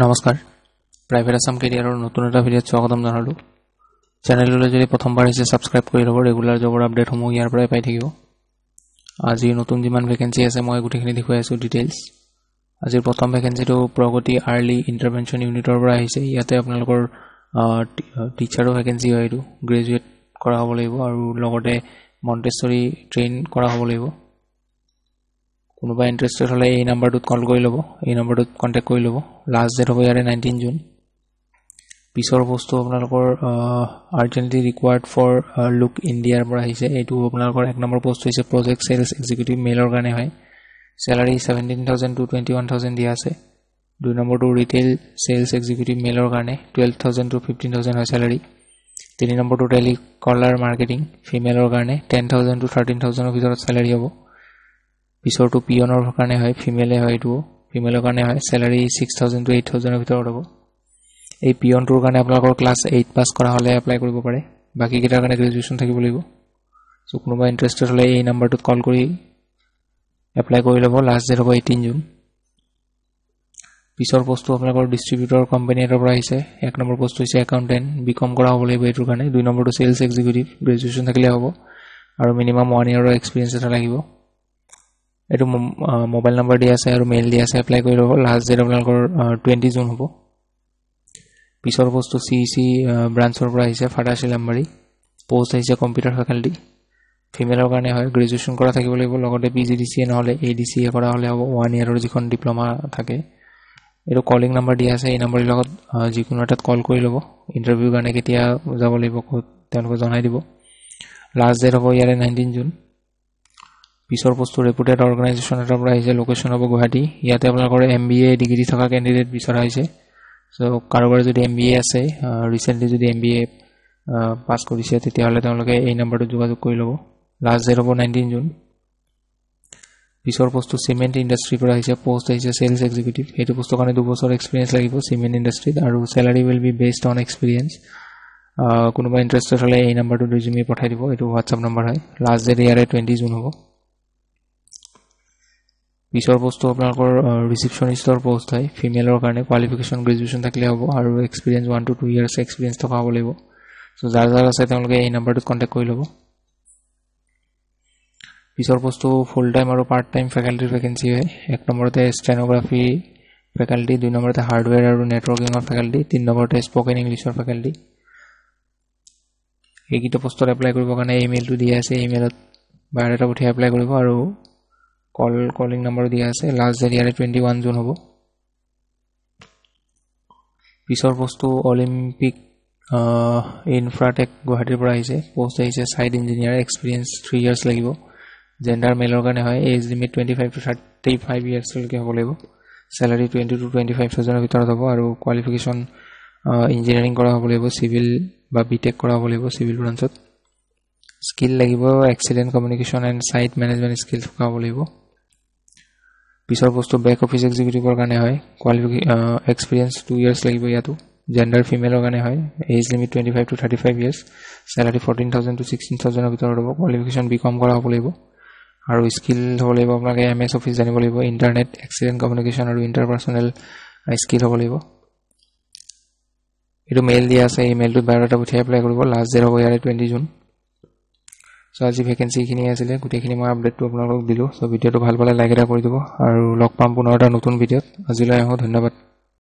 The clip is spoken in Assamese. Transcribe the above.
নমস্কাৰ প্ৰাইভেট আসাম কেৰিয়াৰৰ নতুন এটা ভিডিঅ'ত স্বাগতম জনালোঁ চেনেললৈ যদি প্ৰথমবাৰ হৈছে সাবস্ক্ৰাইব কৰি ল'ব ৰেগুলাৰ জবৰ আপডেটসমূহ ইয়াৰ পৰাই পাই থাকিব আজি নতুন যিমান ভেকেন্সি আছে মই গুটেখিনি দেখুৱাই আছো ডিটেইলছ আজিৰ প্ৰথম ভেকেন্সিটো প্ৰগতি আৰ্লি ইন্টাৰভেনশন ইউনিটৰ পৰা আহিছে ইয়াতে আপোনালোকৰ টিচাৰৰ ভেকেন্সি হয় এইটো গ্ৰেজুৱেট কৰা হ'ব লাগিব আৰু লগতে মন্টেছৰী ট্ৰেইন কৰা হ'ব লাগিব কোনোবা ইন্টাৰেষ্টেড হলে এই নাম্বাৰটোত কল কৰি ল'ব এই নাম্বাৰটোত কন্টাক্ট কৰি ল'ব লাষ্ট ডেট হ'ব ইয়াৰে 19 জুন পিছৰ বস্তু আপোনালোকৰ আৰ্জেন্টলি ৰিকোয়াৰ্ড ফৰ লুক ইণ্ডিয়াৰ পৰা আহিছে এইটো আপোনালোকৰ এক নম্বৰ পোষ্ট হৈছে প্ৰজেক্ট সেলছ এক্সিকিউটিভ মেলৰ কাৰণে হয় স্যালাৰি 17000 টু 21000 দিয়া আছে দুই নম্বৰটো ৰিটেইল সেলছ এক্সিকিউটিভ মেলৰ কাৰণে 12000 টু 15000 হয় স্যালাৰি তিনি নম্বৰটো টেলি কলাৰ মাৰ্কেটিং ফিমেলৰ কাৰণে 10000 টু 13000 ৰ ভিতৰত স্যালাৰি হ'ব পিছৰটো পিয়নৰ কাৰণে হয় ফিমেলে হয় এইটো ফিমেলৰ কাৰণে হয় স্যালাৰি 6000 টু 8000 ৰ ভিতৰত হ'ব এই পিয়নটোৰ কাৰণে আপোনালোকৰ ক্লাছ 8 পাস কৰা হলে এপ্লাই কৰিব পাৰে বাকি কিটাৰ কাৰণে গ্ৰেজুৱেচন থাকিব লাগিব সো কোনোবা ইন্টাৰেষ্টেড হলে এই নাম্বাৰটোত কল কৰি এপ্লাই কৰি ল'ব লাষ্ট ডেট হ'ব 18 জুন পিছৰ পোষ্টটো আপোনালোকৰ ডিস্ট্ৰিবিউটৰ কোম্পানী এটাৰ পৰা আহিছে এক নম্বৰ পোষ্ট হৈছে একাউন্টেন্ট বিকম কৰা হ'ব লাগিব এইটোৰ কাৰণে দুই নম্বৰটো সেলছ এক্সিকিউটিভ গ্ৰেজুৱেচন থাকিলে হ'ব আৰু মিনিমাম 1 ইয়াৰৰ এক্সপেৰিয়েন্স এটা লাগিব এটো মোবাইল নম্বৰ দিয়া আছে আৰু মেইল দিয়া আছে এপ্লাই কৰি ল'ব লাষ্ট ডেট আপোনালোকৰ 20 জুন হ'ব পিছৰ পোষ্টটো সিসি ব্ৰাঞ্চৰ পৰা আহিছে ফাটাশিলামবাৰী পোষ্ট আহিছে কম্পিউটাৰ ফেকাল্টি ফিমেলৰ কাৰণে হয় গ্ৰেজুৱেচন কৰা থাকিব লাগিব লগতে পিজিডিসিএ নহলে এডিসিএ কৰা হলে হ'ব 1 ইয়াৰৰ যিখন ডিপ্লোমা থাকে এটো কলিং নম্বৰ দিয়া আছে এই নম্বৰৰ লগত যিকোনো এটাত কল কৰি ল'ব ইন্টাৰভিউ কাৰণে কেতিয়া যাব লাগিব তেওঁলোকক জনাই দিব লাষ্ট ডেট হ'ব ইয়াৰে 19 জুন পিছৰ পোষ্টটো ৰেপুটেড অৰ্গানাইজেচন এটাৰ পৰা আহিছে লোকেশন হ'ব গুৱাহাটী ইয়াতে আপোনালোকৰ এমবিএ ডিগ্ৰী থকা ক্যান্ডিডেট বিচৰা হৈছে সো কাৰোবাৰ যদি এমবিএ আছে ৰিসেন্টলি যদি এমবিএ পাস কৰিছে তেতিয়া হলে তেওঁলোকে এই নম্বৰটো যোগাযোগ কৰি ল'ব লাষ্ট ডেট হ'ব 19 জুন পিছৰ পোষ্টটো সিমেন্ট ইন্ডাষ্ট্ৰি পৰা আহিছে পোষ্ট আহিছে সেলছ এক্সিকিউটিভ হেতু পোষ্টৰ কাৰণে 2 বছৰ এক্সপেৰিয়েন্স লাগিব সিমেন্ট ইন্ডাষ্ট্ৰিত আৰু স্যালাৰি will be based on experience কোনোবা ইন্টাৰেষ্টেড হলে এই নম্বৰটো ৰিজিউমি পঠাই দিব এটো WhatsApp নম্বৰ হয় লাষ্ট ডেট ইয়াৰে 20 জুন হ'ব পিছৰ পোষ্টটো আপোনালোকৰ ৰিসেপশনিষ্টৰ পোষ্ট হয় ফিমেলৰ কাৰণে কোৱালিফিকেশন গ্ৰেজুৱেচন থাকিলে হ'ব আৰু এক্সপেৰিয়েন্স 1 টু 2 ইয়াৰ্স এক্সপেৰিয়েন্স থকা হ'ব লাগিব সো যাৰ আছে তেওঁলোকে এই নম্বৰটোত কন্টাক্ট কৰি ল'ব পিছৰ পোষ্টটো ফুল টাইম আৰু পাৰ্ট টাইম ফেকাল্টি ভেকেন্সি হয় এক নম্বৰতে ষ্টেনোগ্ৰাফি ফেকাল্টি দুই নম্বৰতে হাৰ্ডৱেৰ আৰু নেটৱৰ্কিংৰ ফেকাল্টি তিন নম্বৰতে স্পোকেন ইংলিছৰ ফেকাল্টি এইকিটা পোষ্টত এপ্লাই কৰিবৰ কাৰণে ইমেইলটো দিয়া আছে ইমেইলত বায়োডাটা উঠি এপ্লাই কৰিব আৰু কলিং নম্বৰ দিয়া আছে লাষ্ট ডেট ইয়াৰে 21 জুন হ'ব পিছৰ পোষ্টটো অলিম্পিক ইনফ্ৰাটেক গুৱাহাটীৰ পৰা আহিছে পোষ্ট আহিছে সাইড ইঞ্জিনিয়াৰ এক্সপেৰিয়েন্স 3 ইয়াৰ্স লাগিব জেন্ডাৰ মেলৰ কাৰণে হয় এজ লিমিট 25 টু 35 ইয়াৰ্স লৈকে হ'ব লাগিব স্যালাৰি 20 টু 25000 ৰ ভিতৰত হ'ব আৰু কোৱালিফিকেশন ইঞ্জিনিয়াৰিং কৰা হ'ব লাগিব সিভিল বা বিটেক কৰা হ'ব লাগিব সিভিল ব্ৰাঞ্চত স্কিল লাগিব excellent communication and site management skill থকা হ'ব লাগিব পিছৰ পোষ্টটো বেক অফিস এক্সিকিউটিভৰ কাৰণে হয় এক্সপেৰিয়েন্স 2 ইয়াৰ্স লাগিব ইয়াতো জেন্ডাৰ ফিমেলৰ কাৰণে হয় age limit 25 to 35 years salary 14000 to 16000 ৰ ভিতৰত হ'ব কোৱালিফিকেশন বিকম কৰা হ'ব লাগিব আৰু স্কিল হ'ব লাগিব আপোনালোকে এমএস অফিস জানিব লাগিব ইন্টাৰনেট এক্সিলেন্ট কমিউনিকেশন আৰু ইন্টাৰপাৰ্সনেল স্কিল হ'ব লাগিব এটো মেইল দিয়া আছে ইমেইলটো বায়োডাটা উঠি এপ্লাই কৰিব লাষ্ট ডেট হ'ব ইয়াৰে 20 জুন সো আজি ভেকেন্সি খিনি আছিল গুটেখিনি মই আপডেটটো আপোনালোকক দিলো সো ভিডিওটো ভাল পালে লাইক এটা কৰি দিব আৰু লগ পাম পুনৰ এটা নতুন ভিডিওত আজিলৈ ধন্যবাদ